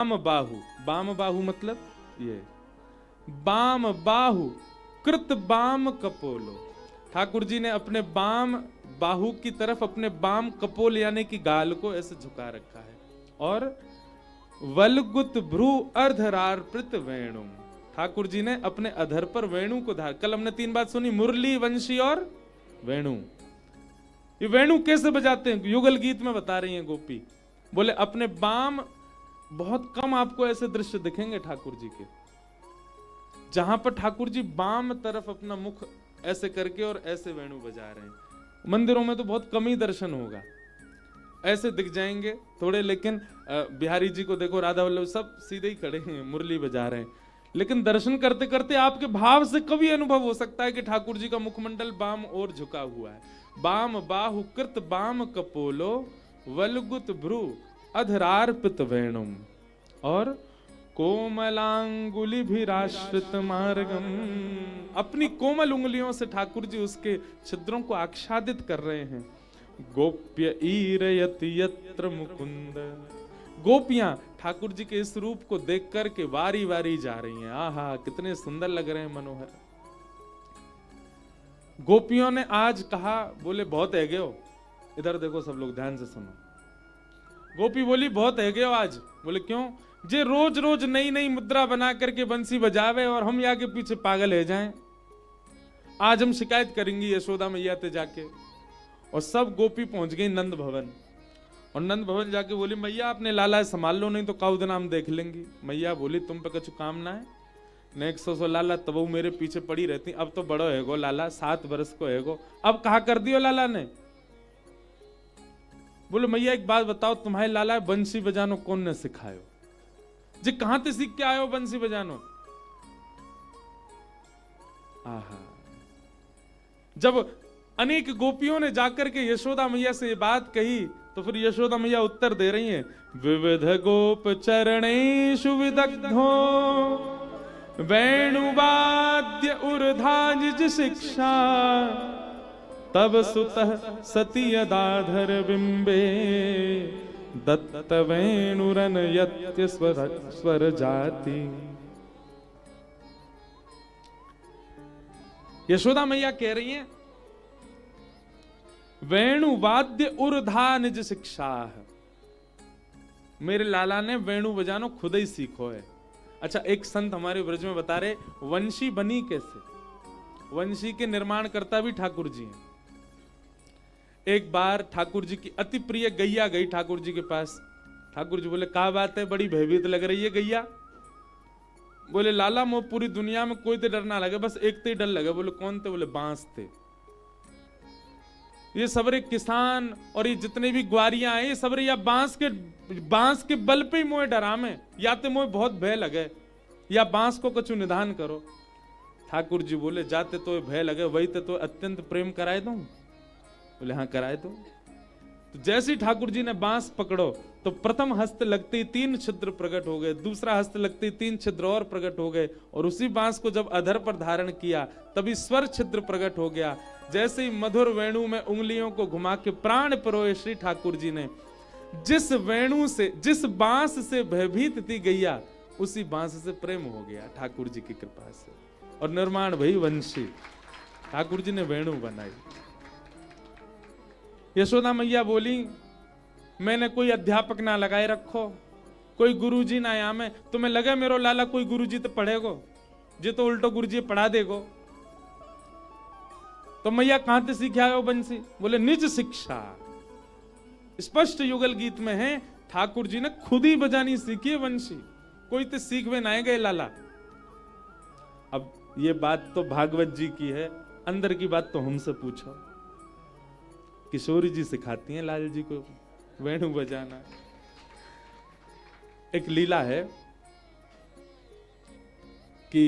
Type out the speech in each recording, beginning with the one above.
Balm बाहु, balm बाहु मतलब ये balm बाहु कृत बाम कपोलो। ठाकुर जी ने अपने बाम बाहु की तरफ अपने बाम कपोल यानी कि गाल को ऐसे झुका रखा है। और वलगुत भ्रू अर्धरार्पित वेणु, ठाकुर जी ने अपने अधर पर वेणु को धार। कल हमने 3 बात सुनी, मुरली, वंशी और वेणु। ये वेणु कैसे बजाते हैं, युगल गीत में बता रही हैं गोपी। बोले अपने बाम, बहुत कम आपको ऐसे दृश्य दिखेंगे ठाकुर जी के जहां पर ठाकुर जी बाम तरफ अपना मुख ऐसे करके और ऐसे वेणु बजा रहे हैं। मंदिरों में तो बहुत कम ही दर्शन होगा, ऐसे दिख जाएंगे थोड़े, लेकिन बिहारी जी को देखो, राधा वल्लभ सब सीधे ही खड़े हैं, मुरली बजा रहे हैं। लेकिन दर्शन करते करते आपके भाव से कभी अनुभव हो सकता है कि ठाकुर जी का मुखमंडल बाम और झुका हुआ है। बाम बाहु कृत बाम कपोलो वलगुत भ्रू अधरार्पित वेणुम, और कोमलांगुलि भी राश्रित मार्गम, अपनी कोमल उंगलियों से ठाकुर जी उसके छिद्रों को आच्छादित कर रहे हैं। गोप्य ईरयति यत्र मुकुंद, गोपियां ठाकुर जी के इस रूप को देख करके वारी वारी जा रही हैं। आहा, कितने सुंदर लग रहे हैं, मनोहर। गोपियों ने आज कहा, बोले बहुत है गए हो, इधर देखो सब लोग ध्यान से सुनो। गोपी बोली बहुत है गए हो आज। बोले क्यों? जे रोज रोज नई नई मुद्रा बना करके बंसी बजावे और हम यहाँ के पीछे पागल है जाएं। आज हम शिकायत करेंगी यशोदा मैया ते जाके। और सब गोपी पहुंच गई नंद भवन, और नंद भवन जाके बोली मैया अपने लाला संभाल लो, नहीं तो काउ दिन हम देख लेंगी। मैया बोली तुम पे कुछ काम ना है, नेक्स्ट सो लाला तब वो मेरे पीछे पड़ी रहती, अब तो बड़ो है गो लाला, 7 वर्ष को है गो, अब कहा कर दियो लाला ने। बोले मैया एक बात बताओ, तुम्हारे लाला बंसी बजानो कौन ने सिखायो? जी कहां से सीख के आयो बंसी बजानो? आहा, जब अनेक गोपियों ने जाकर के यशोदा मैया से ये बात कही तो फिर यशोदा मैया उत्तर दे रही हैं, विविध गोप चरणेषु विदग्धो वेणुवाद्य ऊर्ध्वाजिज शिक्षा, तब सुतः सती यदाधर बिंबे दत्त वेणुरन यत्य स्वर जाति। यशोदा मैया कह रही हैं वेणु वाद्य ऊर्धा निज शिक्षा, मेरे लाला ने वेणु बजानो खुद ही सीखो है। अच्छा, एक संत हमारे ब्रज में बता रहे वंशी बनी कैसे। वंशी के निर्माण करता भी ठाकुर जी हैं। एक बार ठाकुर जी की अति प्रिय गैया गई ठाकुर जी के पास। ठाकुर जी बोले क्या बात है, बड़ी भयभीत लग रही है गैया। बोले लाला मो पूरी दुनिया में कोई तो डर ना लगे, बस एक तो डर लगे। बोले कौन थे? बोले बांस थे। ये सबरे किसान और ये जितने भी ग्वारियां हैं, ये सबरे या बांस के बल पे ही मोए डरा में, या तो मोए बहुत भय लगे, या बांस को कछु निधान करो। ठाकुर जी बोले जाते तो भय लगे, वही तो अत्यंत प्रेम कराए दूं। बोले हाँ कराए दो। तो जैसे ही ठाकुर जी ने बांस पकड़ो तो प्रथम हस्त लगते ही 3 छिद्र प्रकट हो गए, दूसरा हस्त लगते ही 3 छिद्र और प्रकट हो गए, और उसी बांस को जब अधर पर धारण किया तभी स्वर छिद्र प्रकट हो गया। जैसे ही मधुर वेणु में उंगलियों को घुमा के प्राण परोए श्री ठाकुर जी ने, जिस वेणु से, जिस बांस से भयभीत थी गैया, उसी बांस से प्रेम हो गया ठाकुर जी की कृपा से, और निर्माण भई वंशी। ठाकुर जी ने वेणु बनाई। यशोदा मैया बोली मैंने कोई अध्यापक ना लगाए रखो, कोई गुरुजी ना यहाँ में, तुम्हें लगे मेरो लाला कोई गुरुजी तो पढ़ेगो, जे तो उल्टो गुरुजी पढ़ा देगो। तो मैया कहां से सीखे आयो बंसी? बोले निज शिक्षा। स्पष्ट युगल गीत में है ठाकुर जी ने खुद ही बजानी सीखी है बंसी, कोई तो सीखवे ना गए लाला। अब ये बात तो भागवत जी की है, अंदर की बात तो हमसे पूछो। किशोरी जी सिखाती हैं लाल जी को वेणु बजाना। एक लीला है कि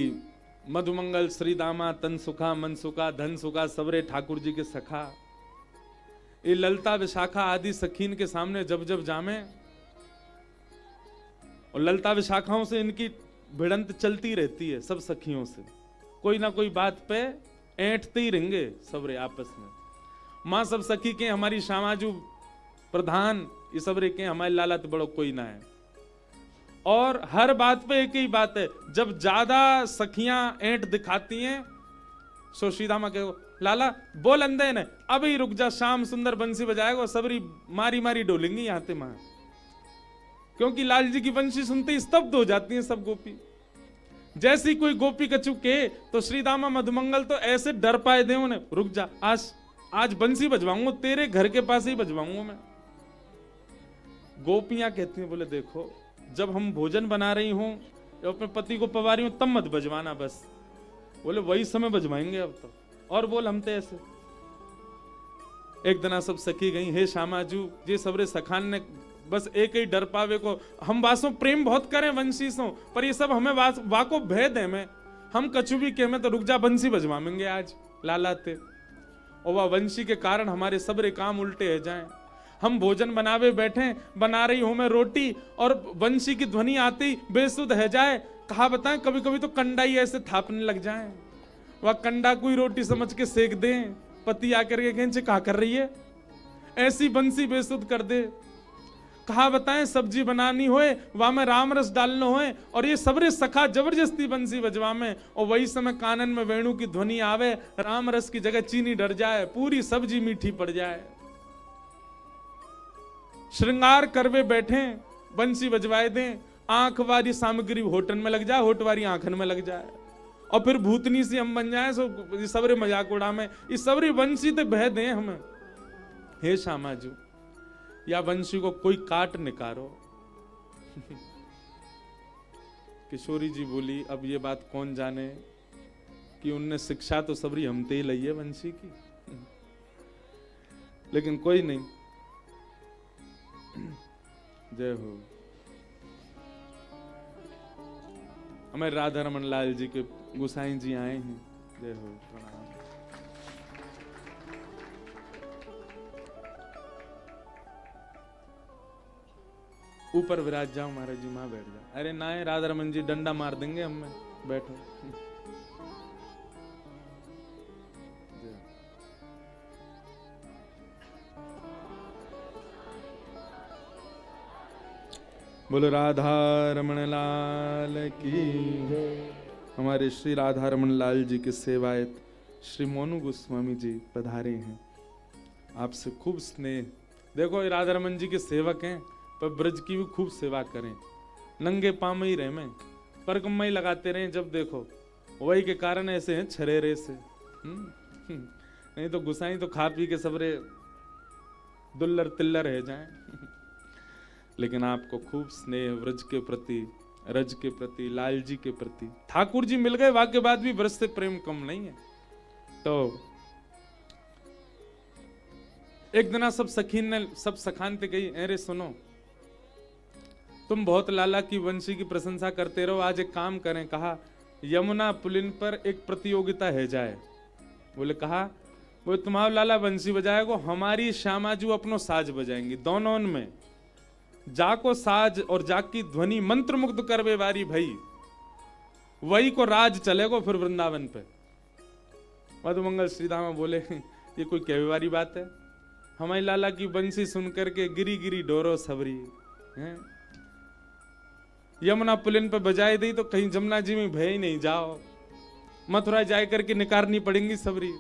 मधुमंगल श्री दामा तन सुखा मन सुखा धन सुखा सबरे ठाकुर जी के सखा, ये ललता विशाखा आदि सखीन के सामने जब जब जामे, और ललता विशाखाओं से इनकी भिड़ंत चलती रहती है सब सखियों से, कोई ना कोई बात पे ऐंठते ही रहेंगे सबरे आपस में। माँ सब सखी के हमारी श्यामाजू प्रधान, ये सबरे के हमारे लाला तो बड़ो कोई ना है। और हर बात पे एक ही बात है, जब ज्यादा सखियां ऐंठ दिखाती हैं सो सीधामा कहो लाला बोल अंधे ने अभी रुक जा, श्याम सुंदर बंसी बजाएगा, सबरी मारी मारी डोलेंगी यहाँ ते मां। क्योंकि लाल जी की बंसी सुनते ही स्तब्ध हो जाती हैं सब गोपी। जैसी कोई गोपी कछु के तो श्रीदामा मधुमंगल तो ऐसे डर पाए दे उन्हें, रुक जा आज बंसी बजवाऊंगा, तेरे घर के पास ही बजवाऊंगा मैं। गोपियां कहती हैं बोले देखो जब हम भोजन बना रही हूं या अपने पति को पवा रही हूं तब मत बजवाना बस। बोले वही समय बजवाएंगे अब तो, और बोल हम तो ऐसे। एक दिन सब सखी गई, हे श्यामाजू ये सबरे सखान ने बस एक ही डर पावे को, हम वासों प्रेम बहुत करें वंशी सो, पर ये सब हमें वाको भेद है में, हम कछु भी कहे में तो रुक जा बंसी बजवाएंगे आज लालाते। और वह वंशी के कारण हमारे सबरे काम उल्टे हो जाएं। हम भोजन बनावे बैठे, बना रही हूं मैं रोटी और वंशी की ध्वनि आती बेसुध है जाए, कहा बताएं कभी कभी तो कंडा ही ऐसे थापने लग जाए, वह कंडा कोई रोटी समझ के सेक दे, पति आकर के कहें क्या कर रही है, ऐसी बंसी बेसुध कर दे। कहा बताएं सब्जी बनानी होए वहां में राम रस डालना होए और ये सबरे सखा जबरदस्ती बंसी बजवा में, और वही समय कानन में वेणु की ध्वनि आवे, राम रस की जगह चीनी डर जाए, पूरी सब्जी मीठी पड़ जाए। श्रृंगार करवे बैठे बंसी बजवाए दें, आंख वाली सामग्री होठन में लग जाए, होठ वाली आंखन में लग जाए, और फिर भूतनी सी हम बन जाए सो सबरे मजाक उड़ा में, इस सबरी बंसी तो बह दें हमें। हे श्यामाजू या वंशी को कोई काट निकारो। किशोरी जी बोली अब ये बात कौन जाने कि उनने शिक्षा तो सबरी हमते ही लई है वंशी की, लेकिन कोई नहीं। जय हो। हमारे राधा रमन लाल जी के गुसाई जी आए हैं। जय हो, प्रणाम। ऊपर विराज जाओ महाराज जी, वहां बैठ जाओ। अरे ना है राधा रमन जी डंडा मार देंगे हमें, बैठो। बोलो राधा रमन लाल की। हमारे श्री राधा रमन लाल जी के सेवायत श्री मोनू गोस्वामी जी पधारे हैं, आपसे खूब स्नेह। देखो ये राधा रमन जी के सेवक हैं, पर ब्रज की भी खूब सेवा करें, नंगे पाँव ही रहे में, परकम्मा ही लगाते रहे जब देखो, वही के कारण ऐसे हैं छरेरे से। नहीं तो गुसाई तो खा पी के सबरे दुल्लर तिल्लर रह जाएं। लेकिन आपको खूब स्नेह व्रज के प्रति, रज के प्रति, लाल जी के प्रति। ठाकुर जी मिल गए वाक्य बाद भी व्रज से प्रेम कम नहीं है। तो एक दिन सब सखीन ने सब सखानते कही, अरे सुनो तुम बहुत लाला की वंशी की प्रशंसा करते रहो, आज एक काम करें। कहा यमुना पुलिन पर एक प्रतियोगिता है जाए। बोले कहा, वो तुम्हारा लाला वंशी बजाएगो, हमारी श्यामाजू अपनो साज बजाएंगी, दोनों में जाको साज और जाकी ध्वनि मंत्र मुग्ध करवे वारी भाई, वही को राज चलेगो फिर वृंदावन पे। मधुमंगल श्रीधामा बोले ये कोई कहवे वाली बात है, हमारी लाला की बंसी सुनकर के गिरी गिरी डोरो सबरी हैं, यमुना पुलिन पे बजाई दी तो कहीं जमुना जी में भय ही नहीं जाओ, मथुरा जाए करके निकारनी पड़ेंगी सबरी।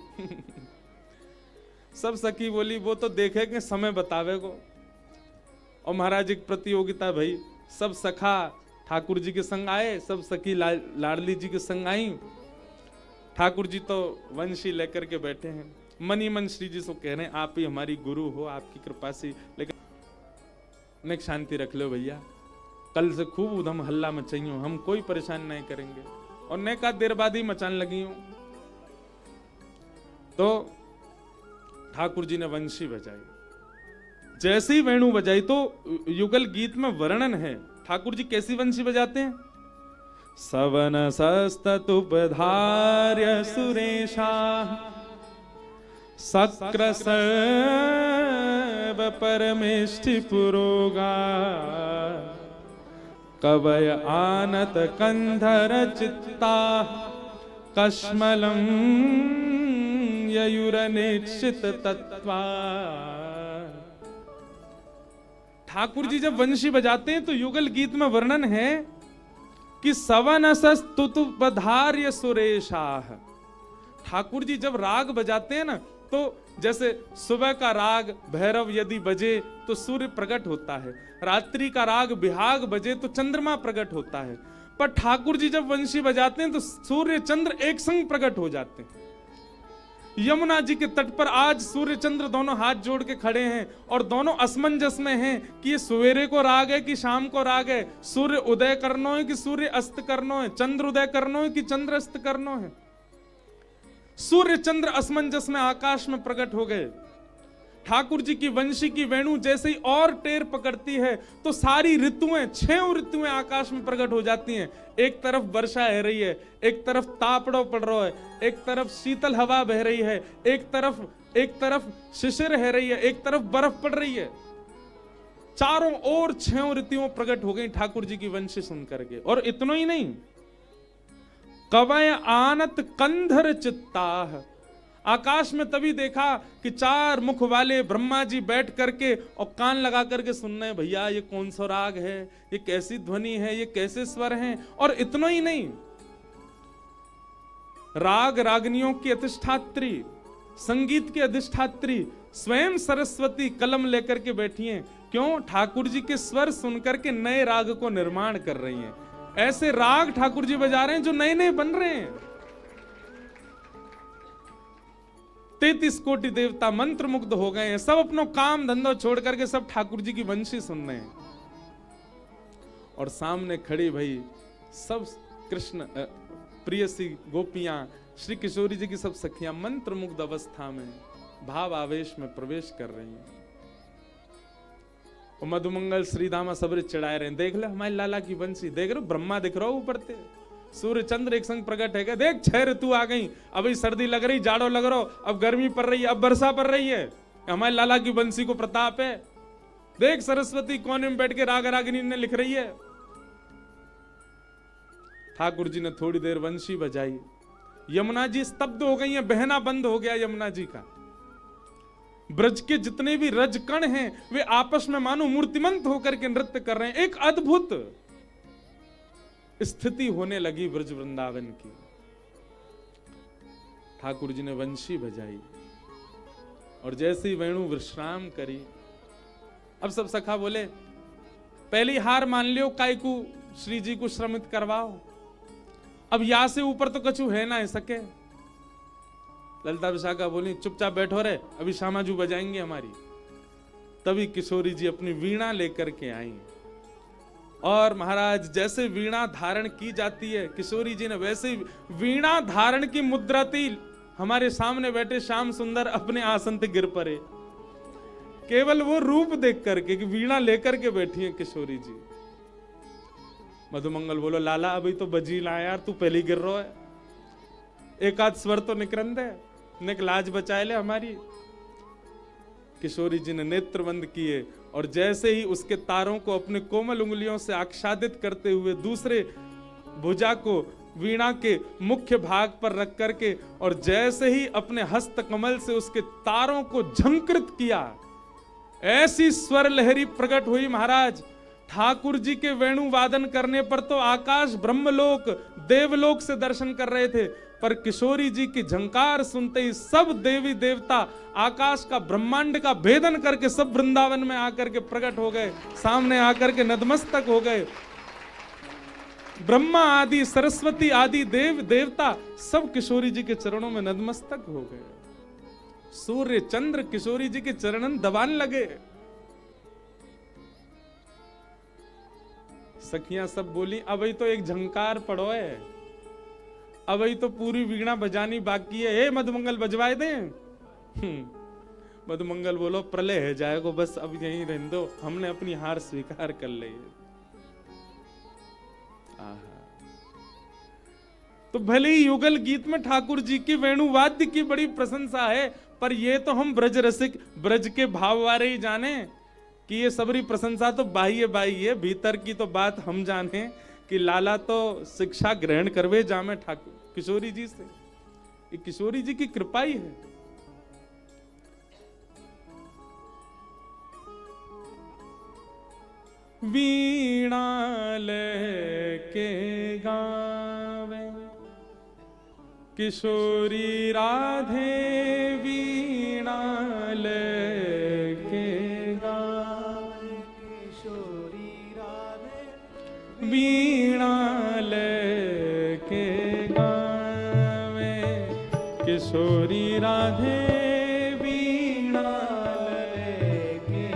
सब सखी बोली वो तो देखेंगे समय बतावे को। और महाराज एक प्रतियोगिता भाई, सब सखा ठाकुर जी के संग आए, सब सखी लाडली जी के संग आई। ठाकुर जी तो वंशी लेकर के बैठे हैं, मन ही मन श्री जी से कह रहे हैं आप ही हमारी गुरु हो, आपकी कृपा से, लेकिन शांति रख लो भैया, कल से खूब उधम हल्ला मचाइयो, हम कोई परेशान नहीं करेंगे। और ने का देर बाद ही मचान लगी हूं। तो ठाकुर जी ने वंशी बजाई, जैसे ही वेणु बजाई तो युगल गीत में वर्णन है ठाकुर जी कैसी वंशी बजाते हैं। सवन सस्तुपधार्य सुरेशा सक्र सर्व परमेष्टि पुरोगा कवय आनत कंधर चित्ता कश्मलम ययुरनिश्चित तत्वा। ठाकुर जी जब वंशी बजाते हैं तो युगल गीत में वर्णन है कि सवनसस तुतु पधार्य सुरेशाह। ठाकुर जी जब राग बजाते हैं ना, तो जैसे सुबह का राग भैरव यदि बजे तो सूर्य प्रकट होता है, रात्रि का राग बिहाग बजे तो चंद्रमा प्रकट होता है, पर ठाकुर जी जब वंशी बजाते हैं तो सूर्य चंद्र एक संग प्रकट हो जाते हैं। यमुना जी के तट पर आज सूर्य चंद्र दोनों हाथ जोड़ के खड़े हैं और दोनों असमंजस में हैं कि ये सवेरे को राग है कि शाम को राग है, सूर्य उदय करनो है कि सूर्य अस्त करनो है, चंद्र उदय करनो है कि चंद्र अस्त करनो है। सूर्य चंद्र असमंजस में आकाश में प्रकट हो गए। ठाकुर जी की वंशी की वेणु जैसे ही और टेर पकड़ती है तो सारी ऋतुएं, 6 ऋतुएं आकाश में प्रकट हो जाती हैं। एक तरफ वर्षा है रही है, एक तरफ तापड़ो पड़ रहा है, एक तरफ शीतल हवा बह रही है, एक तरफ शिशिर है रही है, एक तरफ बर्फ पड़ रही है। चारों ओर 6 ऋतुएं प्रकट हो गई ठाकुर जी की वंशी सुन करके। और इतना ही नहीं, कवय आनत कंधर चित्ताह। आकाश में तभी देखा कि 4 मुख वाले ब्रह्मा जी बैठ करके और कान लगा करके सुन रहे हैं, भैया ये कौन सा राग है, ये कैसी ध्वनि है, ये कैसे स्वर हैं। और इतना ही नहीं, राग रागनियों की अधिष्ठात्री, संगीत की अधिष्ठात्री स्वयं सरस्वती कलम लेकर के बैठी हैं। क्यों? ठाकुर जी के स्वर सुनकर के नए राग को निर्माण कर रही हैं। ऐसे राग ठाकुर जी बजा रहे हैं जो नए नए बन रहे हैं। 33 कोटि देवता मंत्र मुग्ध हो गए हैं, सब अपनो काम धंधो छोड़ करके सब ठाकुर जी की वंशी सुन रहे हैं। और सामने खड़ी भाई सब कृष्ण प्रियसी गोपियां, श्री किशोरी जी की सब सखियां मंत्र मुग्ध अवस्था में भाव आवेश में प्रवेश कर रही हैं। और मधुमंगल श्रीदामा सबरे चढ़ाए रहे हैं, देख ले हमारी लाला की वंशी, देख रहे हो ब्रह्मा दिख रहा हो ऊपर ते, सूर्य चंद्र एक संग प्रकट है। देख 6 ऋतु आ गई, अभी सर्दी लग रही, जाड़ो लग रहा, अब गर्मी पड़ रही है, अब वर्षा पड़ रही है। हमारे लाला की बंसी को प्रताप है। देख सरस्वती कोने में बैठ के राग रागिनी ने लिख रही है। ठाकुर जी ने थोड़ी देर वंशी बजाई, यमुना जी स्तब्ध हो गई है, बहना बंद हो गया यमुना जी का। ब्रज के जितने भी रजकण हैं वे आपस में मानो मूर्तिमंत होकर के नृत्य कर रहे हैं। एक अद्भुत स्थिति होने लगी ब्रज वृंदावन की। ठाकुर जी ने वंशी बजाई और जैसे ही वेणु विश्राम करी, अब सब सखा बोले पहली हार मान लियो, कायकू श्री जी को श्रमित करवाओ, अब यहां से ऊपर तो कछु है ना सके। ललिता विशाखा बोली चुपचाप बैठो रे, अभी श्यामाजू बजाएंगे हमारी। तभी किशोरी जी अपनी वीणा लेकर के आई और महाराज जैसे वीणा धारण की जाती है किशोरी जी ने वैसे ही वीणा धारण की मुद्रा थी। हमारे सामने बैठे श्याम सुंदर अपने आसन पे गिर पड़े, केवल वो रूप देख करके कि वीणा लेकर के बैठी है किशोरी जी। मधुमंगल बोलो लाला अभी तो बजी ला यार, तू पहले गिर रहा है, एक आध स्वर तो निकरन दे, निक लाज बचाए ले हमारी। किशोरी जी ने नेत्र बंद किए और जैसे ही उसके तारों को अपने कोमल उंगलियों से आच्छादित करते हुए दूसरे भुजा को वीणा के मुख्य भाग पर रख करके और जैसे ही अपने हस्त कमल से उसके तारों को झंकृत किया, ऐसी स्वर लहरी प्रकट हुई महाराज। ठाकुर जी के वेणु वादन करने पर तो आकाश ब्रह्मलोक देवलोक से दर्शन कर रहे थे, पर किशोरी जी की झंकार सुनते ही सब देवी देवता आकाश का ब्रह्मांड का भेदन करके सब वृंदावन में आकर के प्रकट हो गए, सामने आकर के नतमस्तक हो गए। ब्रह्मा आदि सरस्वती आदि देव देवता सब किशोरी जी के चरणों में नतमस्तक हो गए। सूर्य चंद्र किशोरी जी के चरणन दबाने लगे। सखियां सब बोली अभी तो एक झंकार पड़ो है, अभी तो पूरी वीणा बजानी बाकी है, हे मधुमंगल बजवाए दें। मधुमंगल बोलो प्रलय है जाएगा, बस अब यहीं रहने दो, हमने अपनी हार स्वीकार कर ली है। तो भले ही युगल गीत में ठाकुर जी की वेणुवाद्य की बड़ी प्रशंसा है, पर ये तो हम ब्रज रसिक ब्रज के भाव वाले ही जाने कि ये सबरी प्रशंसा तो बाह्य है, भीतर की तो बात हम जाने कि लाला तो शिक्षा ग्रहण करवे जामे ठाकुर किशोरी जी से। ये किशोरी जी की कृपा ही है। वीणा लेके गावे, किशोरी राधे वीणा लेके गावे, किशोरी राधे वीणा लेके गावे, किशोरी राधे वीणा लेके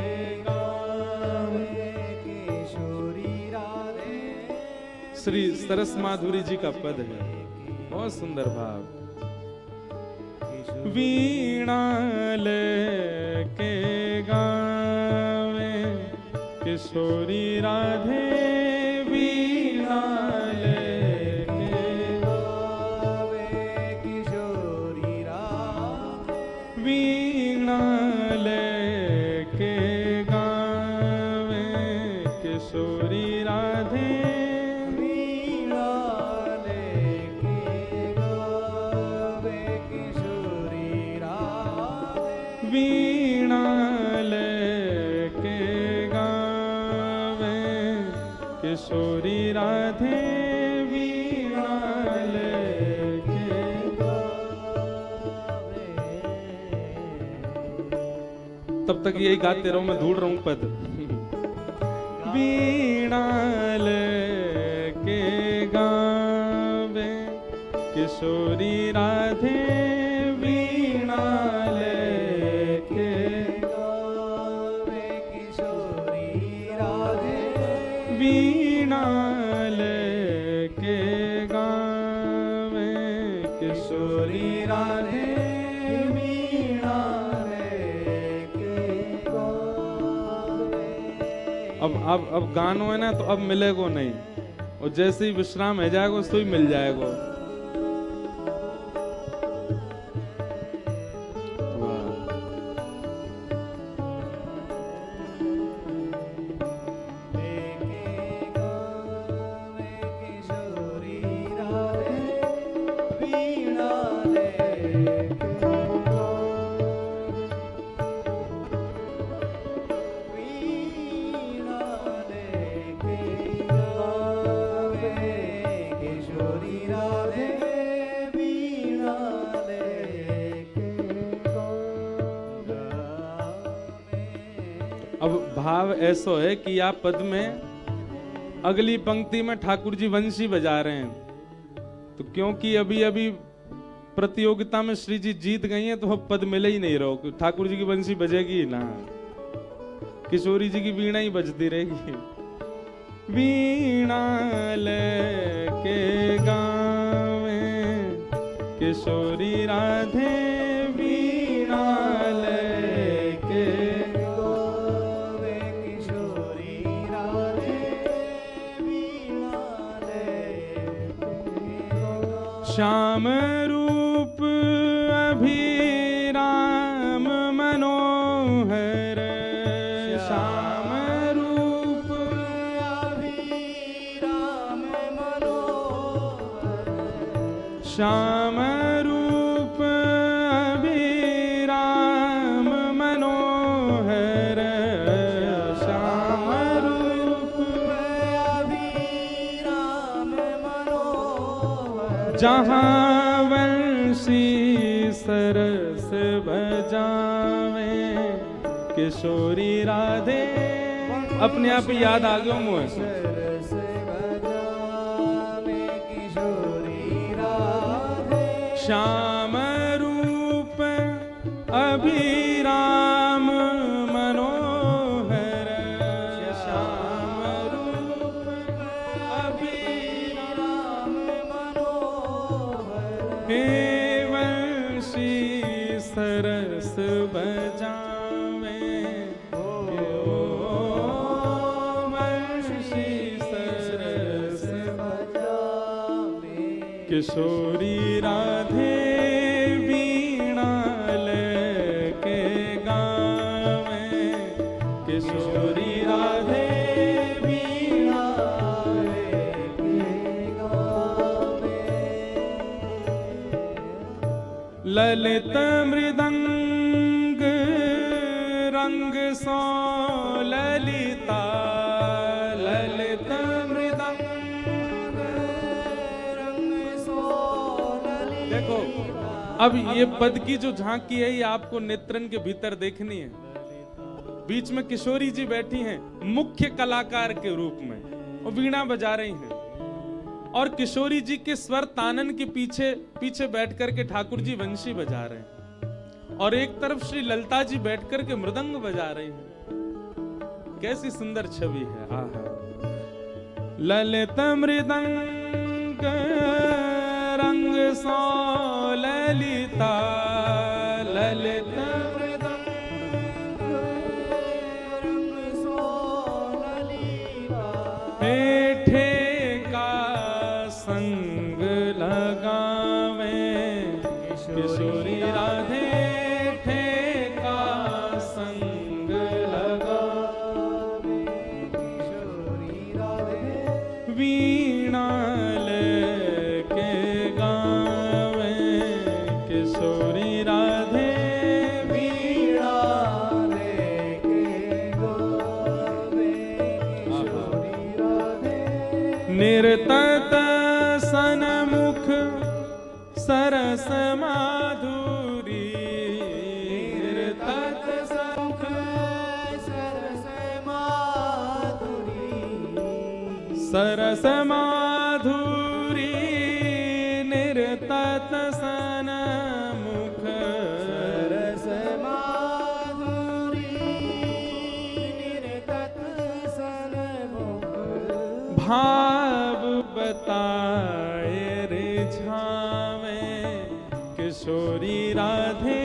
गावे, किशोरी राधे। श्री सरस माधुरी जी का पद है, बहुत सुंदर भाव। वीणा लेके गावे, किशोरी राधे वीणा लेके गावे, किशोरी राधे वीणा लेके गावे, किशोरी राधे वीणा लेके गावे, किशोरी राधे वीणा लेके गावे। तब तक यही गाते रहो, मैं ढूंढ रहा हूं पद। वीणा लेके गावे, किशोरी राधे वीणा लेके गावे, किशोरी राधे वीणा लेके गावे, किशोरी राधे वीणा लेके गावे। अब गानो है ना, तो अब मिलेगो नहीं, और जैसे ही विश्राम है जाएगा तो ही मिल जाएगा। अब भाव ऐसो है कि आप पद में अगली पंक्ति में ठाकुर जी वंशी बजा रहे हैं, तो क्योंकि अभी अभी प्रतियोगिता में श्री जी जीत गई हैं, तो अब पद मिले ही नहीं रहो, ठाकुर जी की वंशी बजेगी ना, किशोरी जी की वीणा ही बजती रहेगी। वीणा लेके गावे, किशोरी राधे वीणा लेके गावे, किशोरी राधे वीणा लेके गावे। श्याम रूप अभिराम मनोहर, श्याम रूप अभिराम मनोहर, श्याम रूप अभिराम मनोहर, श्याम रूप अभिराम मनोहर, जहाँ वंशी सरस बजावे, किशोरी राधे। अपने आप ही याद आ गया मुझे, सरस बजावे, किशोरी राधे, श्याम रूप अभिराम मनोहर, श्याम रूप अभिराम मनोहर, हे वंशी सरस बजावे, वंशी सरस बजावे, किशोरी राधे वीणा लेके गावे, किशोरी राधे वीणा लेके गावे। ललित मृदंग रंग सो ललिता अब ये पद की जो झांकी है ये आपको नेत्रन के भीतर देखनी है। बीच में किशोरी जी बैठी हैं मुख्य कलाकार के रूप में और वीणा बजा रही हैं, और किशोरी जी के स्वर तानन के पीछे पीछे बैठ करके ठाकुर जी वंशी बजा रहे हैं, और एक तरफ श्री ललिता जी बैठ करके मृदंग बजा रही हैं। कैसी सुंदर छवि है। आहा, ललित मृदंग रंग सो ललिता, ललित पेठे का संग लगावे किशोरी राधे, ठेका संग लगावे किशोरी राधे, वीणा लेके गावे किशोरी राधे, वीणा लेके गावे किशोरी राधे, निर्तत सनमुख सरस माधुरी, निर्तत सनमुख सरस माधुरी, सरस माधुरी, निर्तत सनमुख सरस माधुरी, निर्तत सनमुख, भाव बताए रिझावे किशोरी राधे,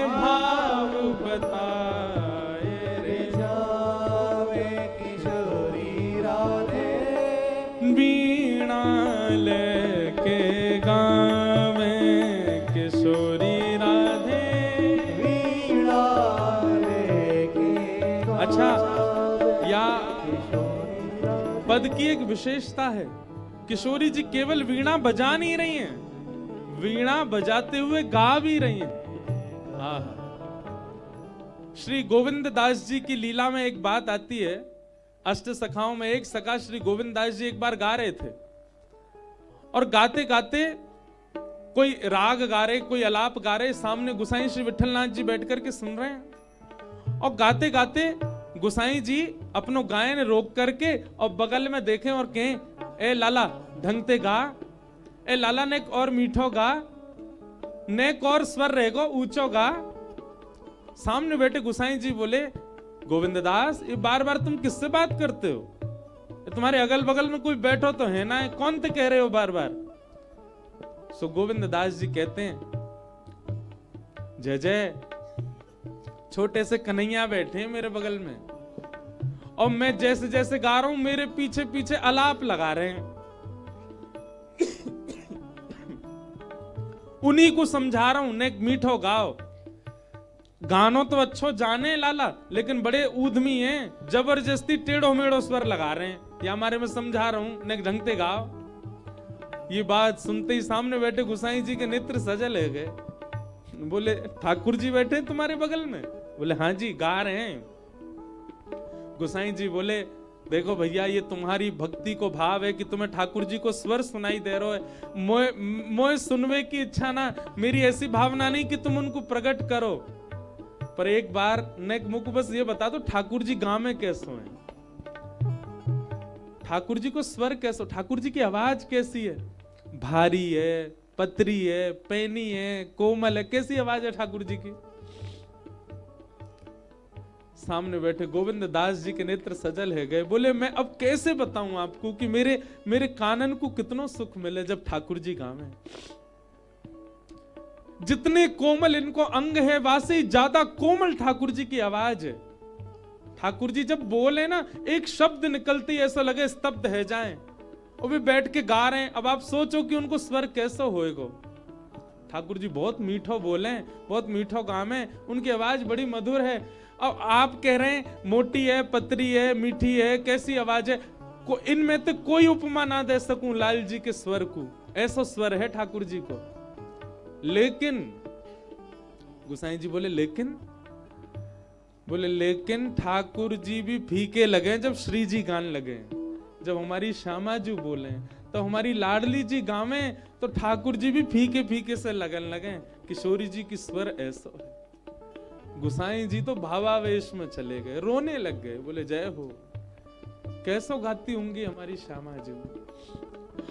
भाव बताए रिझावे किशोरी राधे, वीणा लेके गावे किशोरी राधे, वीणा लेके। अच्छा, या पद की एक विशेषता है, किशोरी जी केवल वीणा बजा नहीं रही हैं, वीणा बजाते हुए गा भी रही हैं। श्री गोविंद दास जी की लीला में एक बात आती है, अष्ट सखाओं में एक सखा श्री गोविंद दास जी एक बार गा रहे थे, और गाते गाते कोई राग गा रहे, कोई अलाप गा रहे, सामने गुसाई श्री विठलनाथ जी बैठ करके सुन रहे हैं, और गाते गाते गुसाई जी अपनो गायन रोक करके और बगल में देखें और कहें, ए लाला ढंग ते गा, ए लाला ने और मीठो गा, ने और स्वर रहेगो ऊंचो गा। सामने बैठे गुसाई जी बोले, गोविंद दास ये बार बार तुम किससे बात करते हो, तुम्हारे अगल बगल में कोई बैठो तो है ना, कौन ते कह रहे हो बार बार। सो गोविंद दास जी कहते हैं, जय जय, छोटे से कन्हैया बैठे हैं मेरे बगल में, और मैं जैसे जैसे गा रहा हूं मेरे पीछे पीछे अलाप लगा रहे हैं, उन्हीं को समझा रहा हूं, ने मीठो गाओ। गानो तो अच्छो जाने लाला, लेकिन बड़े ऊधमी हैं, जबरदस्ती टेढ़ो मेढ़ो स्वर लगा रहे हैं, या हमारे में समझा रहा हूं, ने ढंग से गाओ। ये बात सुनते ही सामने बैठे गुसाई जी के नेत्र सजल हो गए। बोले, ठाकुर जी बैठे हैं तुम्हारे बगल में? बोले, हाँ जी गा रहे हैं। गुसाई जी बोले, देखो भैया, ये तुम्हारी भक्ति को भाव है कि तुम्हें ठाकुर जी को स्वर सुनाई दे रहे हो, मोए सुनवे की इच्छा ना, मेरी ऐसी भावना नहीं कि तुम उनको प्रकट करो, पर एक बार नेक मुख बस ये बता दो, ठाकुर जी गाँव में कैसे हैं, ठाकुर जी को स्वर कैसे, ठाकुर जी की आवाज कैसी है, भारी है, पतरी है, पैनी है, कोमल है, कैसी आवाज है ठाकुर जी की। सामने बैठे गोविंद दास जी के नेत्र सजल है गए। बोले, मैं अब कैसे बताऊं आपको कि मेरे कानन को कितना सुख मिले जब ठाकुर जी गावे। जितने कोमल इनको अंग है, वासे ज्यादा कोमल ठाकुर जी की आवाज है। ठाकुर जी जब बोले ना, एक शब्द निकलते ही ऐसा लगे स्तब्ध है जाएं, और वे बैठ के गा रहे हैं। अब आप सोचो कि उनको स्वर कैसा होएगा। ठाकुर जी बहुत मीठो बोले, बहुत मीठो गावे, उनकी आवाज बड़ी मधुर है। अब आप कह रहे हैं मोटी है, पतरी है, मीठी है, कैसी आवाज है, इनमें तो कोई उपमा ना दे सकूं लाल जी के स्वर को, ऐसा स्वर है ठाकुर जी को। लेकिन गुसाई जी बोले, लेकिन ठाकुर जी भी फीके लगे जब श्री जी गान लगे, जब हमारी श्यामा जी बोले, तो हमारी लाडली जी गावे तो ठाकुर जी भी फीके फीके से लगन लगे। किशोरी जी की स्वर ऐसा है। गुसाई जी तो भावावेश में चले गए, रोने लग गए, बोले जय हो। कैसो गाती होंगी हमारी श्यामा जी,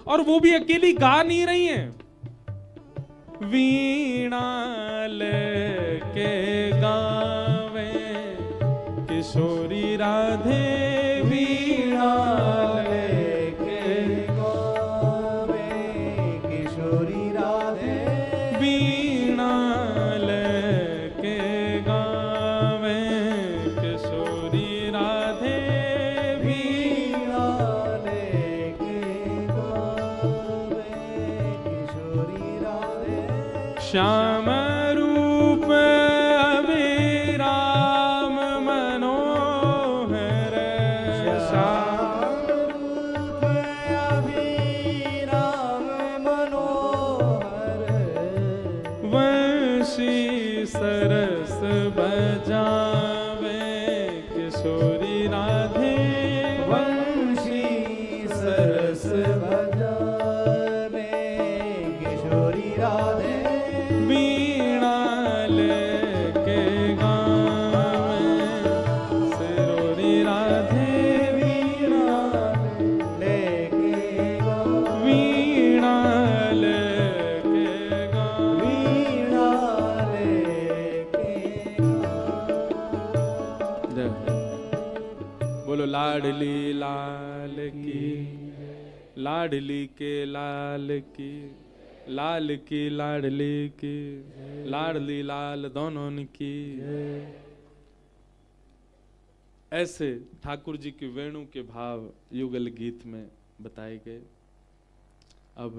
और वो भी अकेली गा नहीं रही हैं। वीणा लेके गावे किशोरी राधे, वीणा लेके गावे किशोरी राधे, वीणा लेके गावे किशोरी राधे, वीणा लेके गावे किशोरी राधे। श्याम रूप अभिराम मनोहर, श्याम रूप अभिराम मनोहर, वंशी सरस बजावे किशोरी राधे, वंशी सरस बजावे किशोरी राधे, वीणा लेके गावे सिरोरी राधे, वीणा लेके गावे, वीणा लेके गावे, वीणा लेके गावे। बोलो लाडली लाल की, लाडली के लाल की, लाल की लाडली की, लाडली लाल दोनों की। ऐसे ठाकुर जी के वेणु के भाव युगल गीत में बताए गए। अब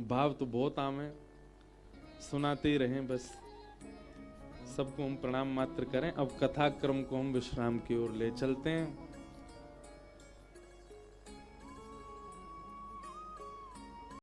भाव तो बहुत आम है, सुनाते ही रहें बस। सबको हम प्रणाम मात्र करें। अब कथा क्रम को हम विश्राम की ओर ले चलते हैं।